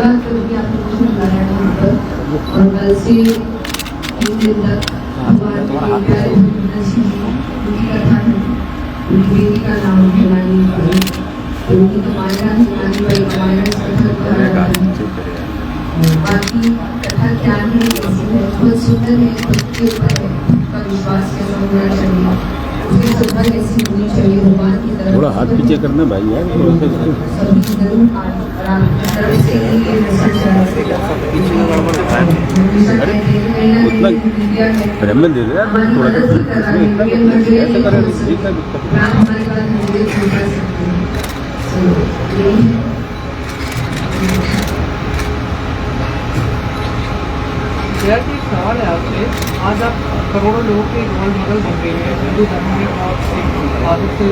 शुरुआत करूँगी आपको कुछ बताया यहाँ पर, और कल से 3 दिन तक भगवान उनकी कथा है, उनकी बेटी का नाम हिमानी बाई, उनकी तो माया हिमानी बाई माया इस कथा को कहा जाता है। बाकी कथा क्या है, कैसी है, बहुत सुंदर है, भक्ति ऊपर है, उनका विश्वास कैसा होना चाहिए, उसकी श्रद्धा कैसी होनी चाहिए भगवान की तरफ। थोड़ा हाथ पीछे करना भाई यार, उतना ब्राह्मण दे दे यार, थोड़ा मेरा एक सवाल है आपसे। आज आप करोड़ों लोगों के रोल मॉडल बन गए हैं हिंदू धर्म में, और एक आदत से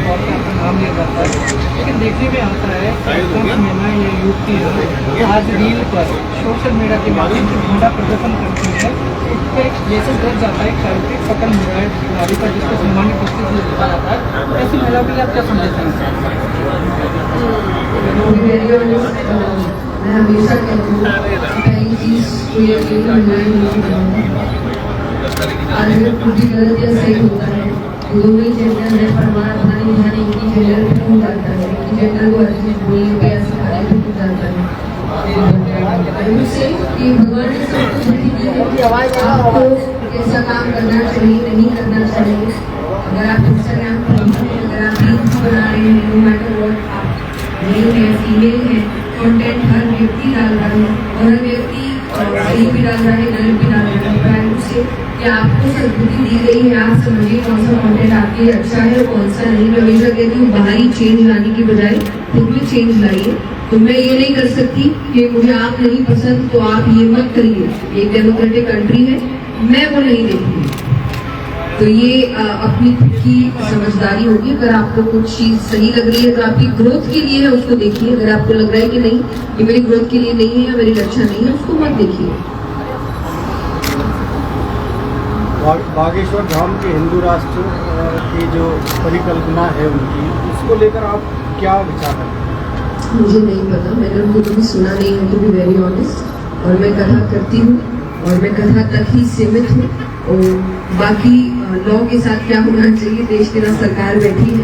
और से आपका नाम लिया जाता है, लेकिन देखने में आता है महिलाएं या युवतियाँ आज रील पर सोशल मीडिया के माध्यम से झंडा प्रदर्शन करती हैं। उस पर एक मैसेज दर्ज जाता है, शारीरिक पतन हो रहा है नारी का, जिसको सामान्य परिस्थिति में देखा जाता है। ऐसी महिलाओं के लिए आप क्या संदेश हैं? मैं हमेशा कहती हूँ पहली चीज़ तो ये अगर कुछ गलत या सही होता है, दोनों ही जेंडर है, पर हमारा ध्यान इनकी जेंडर पे क्यों जाता है, कि जेंडर को अच्छे से बोलने पे या सिखाने पे क्यों जाता है। उससे कि भगवान ने सबको बुद्धि दी है, आपको कैसा काम करना चाहिए, नहीं करना चाहिए। अगर आप इंस्टाग्राम पर अगर आप रील्स बना रहे हैं, नो मैटर व्हाट, आप मेल है फीमेल है, कंटेंट हर व्यक्ति डाल रहा है, और हर व्यक्ति सही भी डाल रहा है, गलत भी डाल रहा है। प्राइम से कि आपको सद्बुद्धि दी गई है, आप समझिए कौन सा कंटेंट आपके लिए अच्छा है और कौन सा नहीं। मैं हमेशा कहती हूँ बाहरी चेंज लाने की बजाय खुद में चेंज लाइए। तो मैं ये नहीं कर सकती कि मुझे आप नहीं पसंद तो आप ये मत करिए, एक डेमोक्रेटिक कंट्री है, मैं वो नहीं देखती। तो ये अपनी खुद की समझदारी होगी। अगर आपको कुछ चीज सही लग रही है तो आपकी ग्रोथ के लिए है, उसको देखिए। अगर आपको लग रहा है कि नहीं ये मेरी ग्रोथ के लिए नहीं है या मेरी रक्षा नहीं है, उसको मत देखिए। बागेश्वर धाम के हिंदू राष्ट्र की जो परिकल्पना है उनकी, उसको लेकर आप क्या विचार हैं? मुझे नहीं पता, मैंने उनको कभी सुना नहीं है, टू बी वेरी ऑनेस्ट। और मैं कथा करती हूँ और मैं कथा तक ही सीमित हूँ, और बाकी लॉ के साथ क्या होना चाहिए, देश के ना सरकार बैठी है,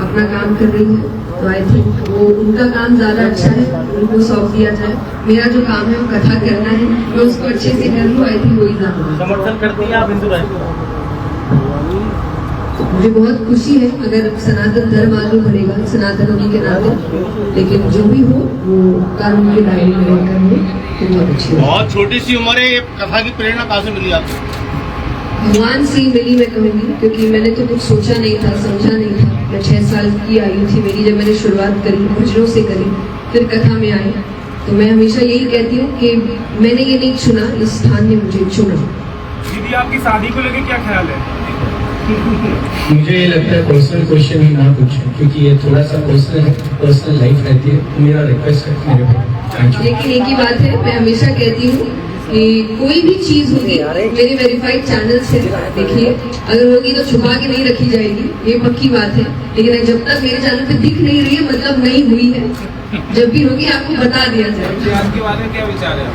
अपना काम कर रही है, तो आई थिंक वो उनका काम ज्यादा अच्छा है, उनको सौंप दिया जाए। मेरा जो काम है वो कथा करना है, मैं उसको अच्छे से कर लूँ, आई थिंक वही ज्यादा। समर्थन करती हैं आप हिंदू राष्ट्र? मुझे बहुत खुशी है अगर सनातन धर्म आगे बढ़ेगा, सनातन होने के नाते, लेकिन जो भी हो वो कानून के दायरे में रहकर हो तो बहुत अच्छी है। बहुत छोटी सी उम्र है, ये कथा की प्रेरणा कहाँ से मिली आपको? भगवान से ही मिली मैं कहूँगी, क्योंकि मैंने तो कुछ सोचा नहीं था, समझा नहीं था। मैं 6 साल की आयु थी मेरी जब मैंने शुरुआत करी, भजनों से करी, फिर कथा में आई। तो मैं हमेशा यही कहती हूँ कि मैंने ये नहीं चुना, इस स्थान ने मुझे चुना। दीदी आपकी शादी को लेकर क्या ख्याल है? मुझे ये लगता है पर्सनल क्वेश्चन ही ना पूछें, क्योंकि ये थोड़ा सा पर्सनल लाइफ रहती है। मेरा रिक्वेस्ट है मेरे को। लेकिन एक ही बात है, मैं हमेशा कहती हूँ कि कोई भी चीज होगी, मेरे वेरीफाइड चैनल से देखिए, अगर होगी तो छुपा के नहीं रखी जाएगी, ये पक्की बात है। लेकिन जब तक मेरे चैनल पे दिख नहीं रही है, मतलब नहीं हुई है। जब भी होगी आपको बता दिया जाएगा। आपके बारे में क्या विचार है?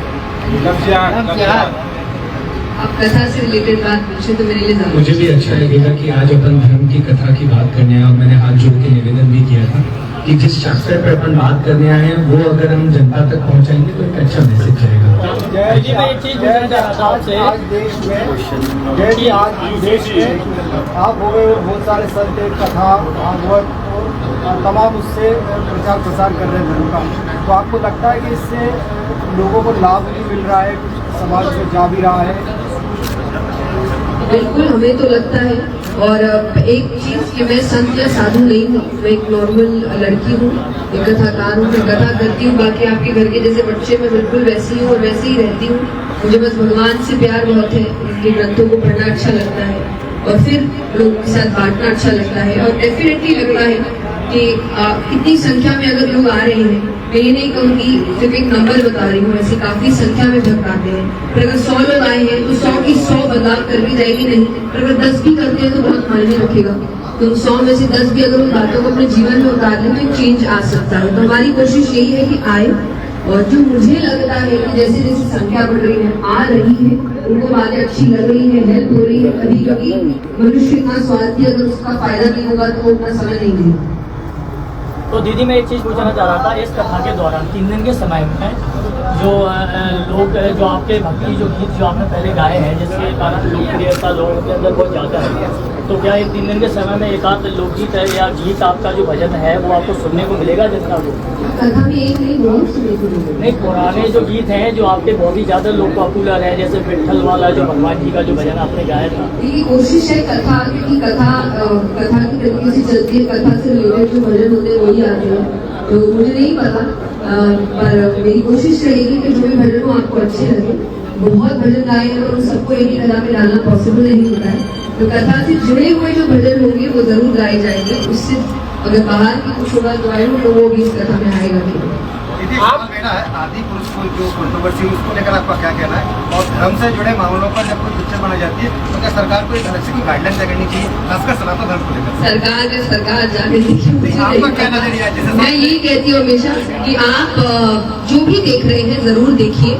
आप कथा से रिलेटेड बात पूछे तो मेरे लिए ज्यादा मुझे भी अच्छा लगेगा कि आज अपन धर्म की कथा की बात करने आए, और मैंने हाथ जोड़ के निवेदन भी किया था कि जिस चैप्टर पर अपन बात करने आए हैं वो अगर हम जनता तक पहुंचाएंगे तो एक अच्छा मैसेज जाएगा। आज देश में आप हो गए, बहुत सारे संत कथा भागवत और तमाम उससे प्रचार प्रसार कर रहे हैं धर्म का, तो आपको लगता है कि इससे लोगों को लाभ भी मिल रहा है, समाज से जा भी रहा है? बिल्कुल, हमें तो लगता है। और एक चीज कि मैं संत या साधु नहीं हूँ, मैं एक नॉर्मल लड़की हूँ, एक कथाकार हूँ, मैं कथा करती हूँ। बाकी आपके घर के जैसे बच्चे मैं बिल्कुल वैसी हूँ और वैसे ही रहती हूँ। मुझे बस भगवान से प्यार बहुत है, उनके ग्रंथों को पढ़ना अच्छा लगता है और फिर लोगों के साथ बांटना अच्छा लगता है। और डेफिनेटली लगता है कि इतनी संख्या में अगर लोग आ रहे हैं, मैं ये नहीं कहूँगी, सिर्फ एक नंबर बता रही हूँ, ऐसी काफी संख्या में भक्त आते हैं। पर अगर 100 लोग आए हैं तो 100 की 100 बदलाव कर भी जाएगी नहीं, पर अगर 10 भी करते हैं तो बहुत मायने रखेगा। तो 100 में से 10 भी अगर उन बातों को अपने जीवन में उतार लें तो चेंज आ सकता है। तो हमारी कोशिश यही है कि आए और जो मुझे लगता है कि जैसे जैसे संख्या बढ़ रही है, आ रही है, उनको बातें अच्छी लग रही है, हेल्प हो रही है, कभी कभी मनुष्य इतना स्वार्थी, अगर उसका फायदा नहीं होगा तो वो उतना समय नहीं देगा। तो दीदी मैं एक चीज़ पूछना चाह रहा था, इस कथा के दौरान 3 दिन के समय में जो लोग जो आपके भक्ति जो गीत जो आपने पहले गाए हैं जिसके कारण लोकप्रियता लोगों के अंदर बहुत ज़्यादा है, तो क्या ये 3 दिन के समय में एक आध लोकगीत है या गीत आपका जो भजन है वो आपको सुनने को मिलेगा? जितना कथा में एक नहीं, बहुत सुनने को मिलेगा। नहीं, पुराने जो गीत हैं जो आपके बहुत ही ज़्यादा लोग पॉपुलर है, जैसे विट्ठल वाला जो भगवान जी का जो भजन आपने गाया था। मेरी कोशिश है कथा की की तरीके से चलती है, कथा से रिलेटेड जो भजन होते हैं वही आते हैं, तो मुझे नहीं पता, पर मेरी कोशिश रहेगी कि जो भी भजन हो आपको अच्छे लगे। बहुत भजन गाए हैं और उन सबको एक ही कथा में डालना पॉसिबल नहीं होता है, तो कथा से जुड़े हुए जो भजन होंगे वो जरूर गाए जाएंगे। उससे अगर बाहर की कुछ होगा तो आए हो तो वो भी इस कथा में आएगा कि आप मेरा है आदि पुरुष को जो कंट्रोवर्सी उसको लेकर आपका क्या कहना है, और धर्म से जुड़े मामलों पर जब कोई पिक्चर बनाई जाती है तो क्या सरकार को एक अलग से गाइडलाइन तय करनी चाहिए, खासकर सनातन धर्म को लेकर? सरकार जाने आपका क्या नजरिया है? मैं यही कहती हूँ हमेशा कि आप जो भी देख रहे हैं जरूर देखिए,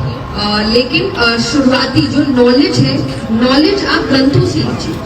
लेकिन शुरुआती जो नॉलेज है, नॉलेज आप ग्रंथों से लीजिए।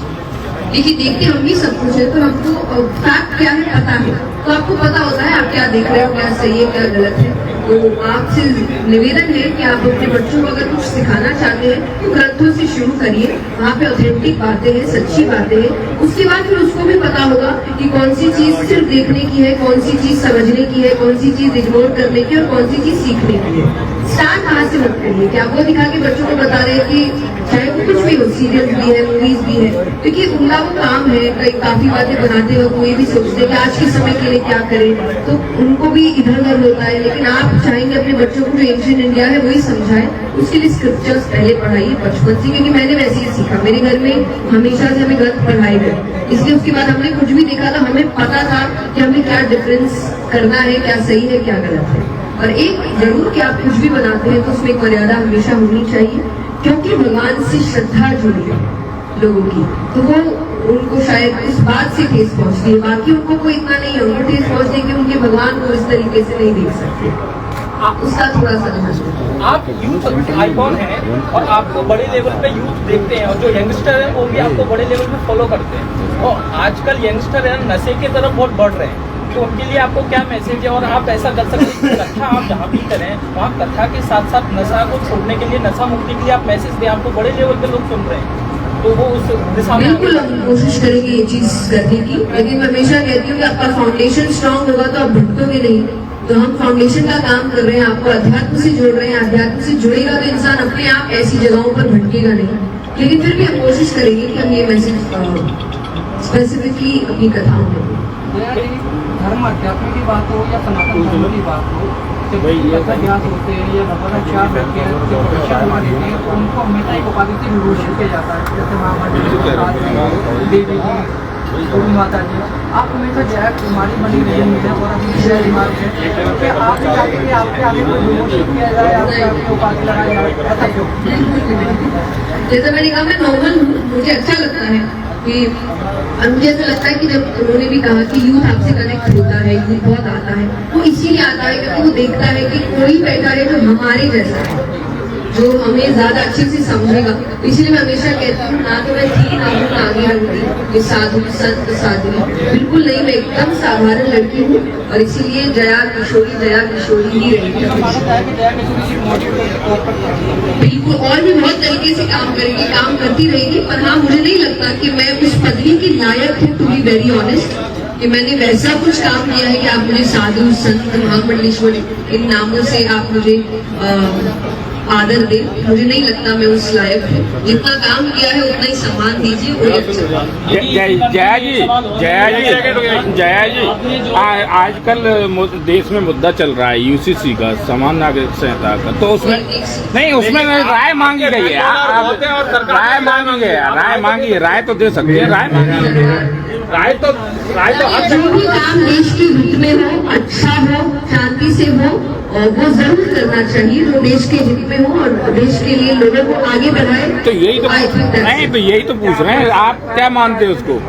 देखिए देखते हम भी सब कुछ है, तो हमको फैक्ट क्या है पता है, तो आपको पता होता है आप क्या देख रहे हो, क्या सही है क्या गलत है। तो आपसे निवेदन है कि आप अपने बच्चों को अगर कुछ सिखाना चाहते हैं तो ग्रंथों से शुरू करिए, वहाँ पे ऑथेंटिक बातें हैं, सच्ची बातें हैं। उसके बाद फिर उसको भी पता होगा कि कौन सी चीज सिर्फ देखने की है, कौन सी चीज समझने की है, कौन सी चीज इग्नोर करने की और कौन सी चीज सीखने की है। स्टार्ट कहाँ से मत करिए कि आप वो दिखा के बच्चों को बता रहे हैं कि चाहे वो कुछ भी हो, सीरियल्स भी है, मूवीज भी है, क्योंकि उनका वो काम है। काफी बातें बनाते हो कोई भी सोचते हैं कि आज के समय के लिए क्या करें, तो उनको भी इधर उधर होता है। लेकिन आप चाहेंगे अपने बच्चों को जो एंशिएंट इंडिया है वही समझाए, उसके लिए स्क्रिप्चर्स पहले पढ़ाइए बचपन से, क्योंकि मैंने वैसे ही सीखा। मेरे घर में हमेशा से हमें ग्रंथ पढ़ाए गए, इसलिए उसके बाद हमने कुछ भी देखा था हमें पता था कि हमें क्या डिफरेंस करना है, क्या सही है क्या गलत है। और एक जरूर कि आप कुछ भी बनाते हैं तो उसमें एक मर्यादा हमेशा होनी चाहिए, क्योंकि भगवान से श्रद्धा जुड़ी है लोगों की, तो वो उनको शायद इस बात से ठेस पहुंचती है। बाकी उनको कोई इतना नहीं है, उनको ठेस पहुंचती है कि उनके भगवान को इस तरीके से नहीं देख सकते, उसका थोड़ा सा ध्यान। आप यूथ आइकॉन हैं और आपको बड़े लेवल पे यूथ देखते हैं, और जो यंगस्टर है वो भी आपको बड़े लेवल पे फॉलो करते हैं, और आजकल यंगस्टर है नशे की तरफ बहुत बढ़ रहे हैं, तो उनके लिए आपको क्या मैसेज है? और आप ऐसा कर सकते हैं कथा आप जहाँ भी करें वहाँ कथा के साथ साथ नशा को छोड़ने के लिए, नशा मुक्ति के लिए आप मैसेज दें, आपको बड़े लेवल पे लोग सुन रहे हैं, तो वो उस दिशा में बिल्कुल हम कोशिश करेंगे ये चीज करने की। लेकिन मैं हमेशा कहती हूँ कि आपका फाउंडेशन स्ट्रांग होगा तो आप भटकोगे नहीं, तो हम फाउंडेशन का काम कर रहे हैं, आपको अध्यात्म से जोड़ रहे हैं। अध्यात्म से जुड़ेगा तो इंसान अपने आप ऐसी जगहों पर भटकेगा नहीं, लेकिन फिर भी हम कोशिश करेंगे कि हम ये मैसेज स्पेसिफिकली अपनी कथाओं में। धर्म अध्यात्म की बात हो या सनातन धर्म की बात हो, जब अभ्यास होते हैं या भगवानाचार होते हैं, जो परीक्षा हमारे हैं उनको हमेशा एक उपाधि से विभूषित किया जाता है, जैसे महामाता देवी जी, गोरी माता जी, आप हमेशा जय कुमारी बनी रही है और अभी जय कुमार है, क्या आप चाहते हैं आपके आगे कोई विभूषित किया जाए, आपके उपाधि लगाई जाए, बताइए। जैसे मैंने कहा मैं नॉर्मल हूँ, मुझे अच्छा लगता है कि मुझे ऐसा लगता है कि जब उन्होंने भी कहा कि यूथ आपसे कनेक्ट होता है, यूथ बहुत आता है, वो इसीलिए आता है क्योंकि वो देखता है कि कोई बैठा है जो हमारे जैसा है, जो हमें ज्यादा अच्छे से समझेगा। इसलिए मैं हमेशा कहती हूँ ना तो मैं थी ना हूँ ना आगे रहूंगी, ये साधु संत साधु बिल्कुल नहीं, मैं एकदम साधारण लड़की हूँ और इसीलिए जया किशोरी ही रहेगी बिल्कुल, और भी बहुत तरीके से काम करेगी, काम करती रहेगी। पर हाँ, मुझे नहीं लगता कि मैं उस पदवी के लायक हूँ, टू बी वेरी ऑनेस्ट, कि मैंने वैसा कुछ काम किया है कि आप मुझे साधु संत महामंडलेश्वर इन नामों से आप मुझे आदर दे। मुझे नहीं लगता मैं उस लायक हूँ, जितना काम किया है उतना ही सम्मान दीजिए। जया जी आजकल देश में मुद्दा चल रहा है यूसीसी का, समान नागरिक संहिता का, तो उसमें नहीं, उसमें राय मांगी गई है, राय मांगी है, राय तो दे सकते हैं, राय तो जो भी काम देश के हित में हो, अच्छा हो, शांति से हो, और वो जरूर करना चाहिए जो देश के हित में हो और देश के लिए लोगों को आगे बढ़ाए। तो यही तो नहीं, तो यही तो पूछ रहे हैं, आप क्या मानते हैं उसको?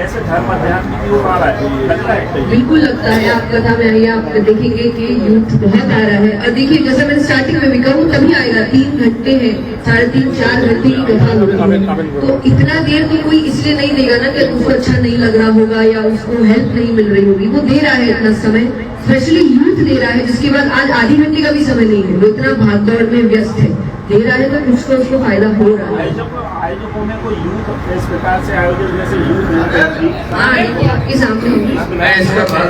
कैसे धर्म अध्यात्म की ओर आ रहा है, लगता है बिल्कुल लगता है। आप कथा में आइए, आप देखेंगे कि यूथ बहुत आ रहा है। और देखिए, जैसे मैंने स्टार्टिंग में भी कहूँ, तभी आएगा। 3 घंटे है, 3.5-4 घंटे की कथा होती है। तो इतना देर तो कोई इसलिए नहीं देगा ना कि उसको अच्छा नहीं लग रहा होगा या उसको हेल्प नहीं मिल रही होगी। वो दे रहा है इतना समय, स्पेशली यूथ दे रहा है, जिसके बाद आज आधी घंटे का भी समय नहीं है। वो इतना भाग दौड़ में व्यस्त है, दे रहा है तो कुछ तो उसको फायदा हो रहा है। आयोजकों में कोई यूथ इस प्रकार से आयोजन जैसे यूथ हाँ, ये आपके सामने होगी। इस प्रकार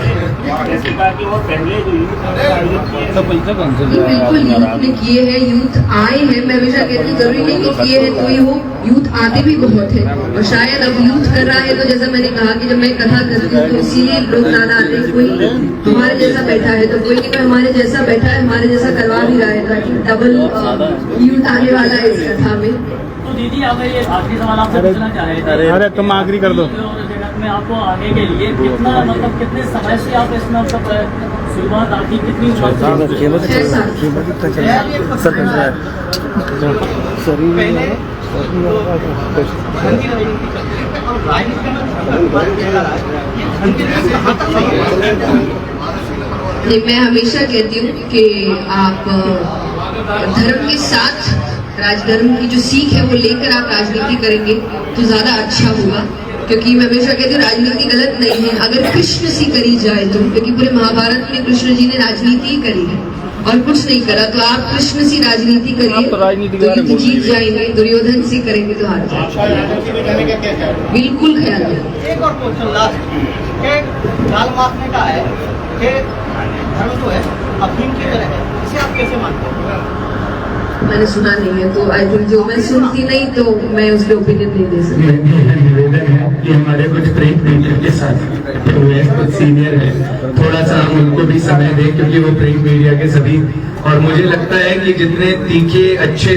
की और पहले जो यूथ आयोजन किए तो पैसा बिल्कुल यूथ ने किए हैं, यूथ आए हैं। मैं हमेशा कहती हूँ, जरूरी नहीं कि किए हैं तो ही हो, यूथ आते भी बहुत है। और शायद अब यूथ कर रहा है तो जैसा मैंने कहा कि जब मैं कथा करती हूँ तो इसीलिए लोग ज्यादा आते हैं। कोई हमारे जैसा बैठा है तो कोई नहीं, हमारे जैसा बैठा है, हमारे जैसा करवा भी रहा है, ताकि डबल यूथ आने वाला है इस कथा में। तो दीदी, अब ये आखिरी सवाल आपसे पूछना चाह रहे थे। अरे तुम आखिरी कर दो। जगत में आपको आने के लिए कितना, मतलब कितने समय से आप इसमें मतलब शुरुआत आपकी कितनी उम्र से? 6 साल। पहले नहीं, मैं हमेशा कहती हूँ कि आप धर्म के साथ राजधर्म की जो सीख है वो लेकर आप राजनीति करेंगे तो ज्यादा अच्छा होगा। क्योंकि मैं हमेशा कहती हूँ, राजनीति गलत नहीं है अगर कृष्ण सी करी जाए तो। क्योंकि पूरे महाभारत में कृष्ण जी ने राजनीति ही करी है और कुछ नहीं करा। तो आप कृष्ण सी राजनीति करिए तो युद्ध जीत जाएंगे, दुर्योधन सी करेंगे तो हार जाएंगे। बिल्कुल ख्याल है। एक और क्वेश्चन लास्ट, काल मार्क्स ने कहा है कि धर्म जो है अफीम की तरह है, इसे आप कैसे मानते हैं? मैंने सुना नहीं है तो आई थिंक, जो मैं सुनती नहीं तो मैं उस पर ओपिनियन नहीं दे सकती। मेरा निवेदन है कि हमारे कुछ प्रिंट मीडिया के साथ हुए कुछ सीनियर है, थोड़ा सा हम उनको भी समय दें, क्योंकि वो प्रिंट मीडिया के सभी, और मुझे लगता है कि जितने तीखे अच्छे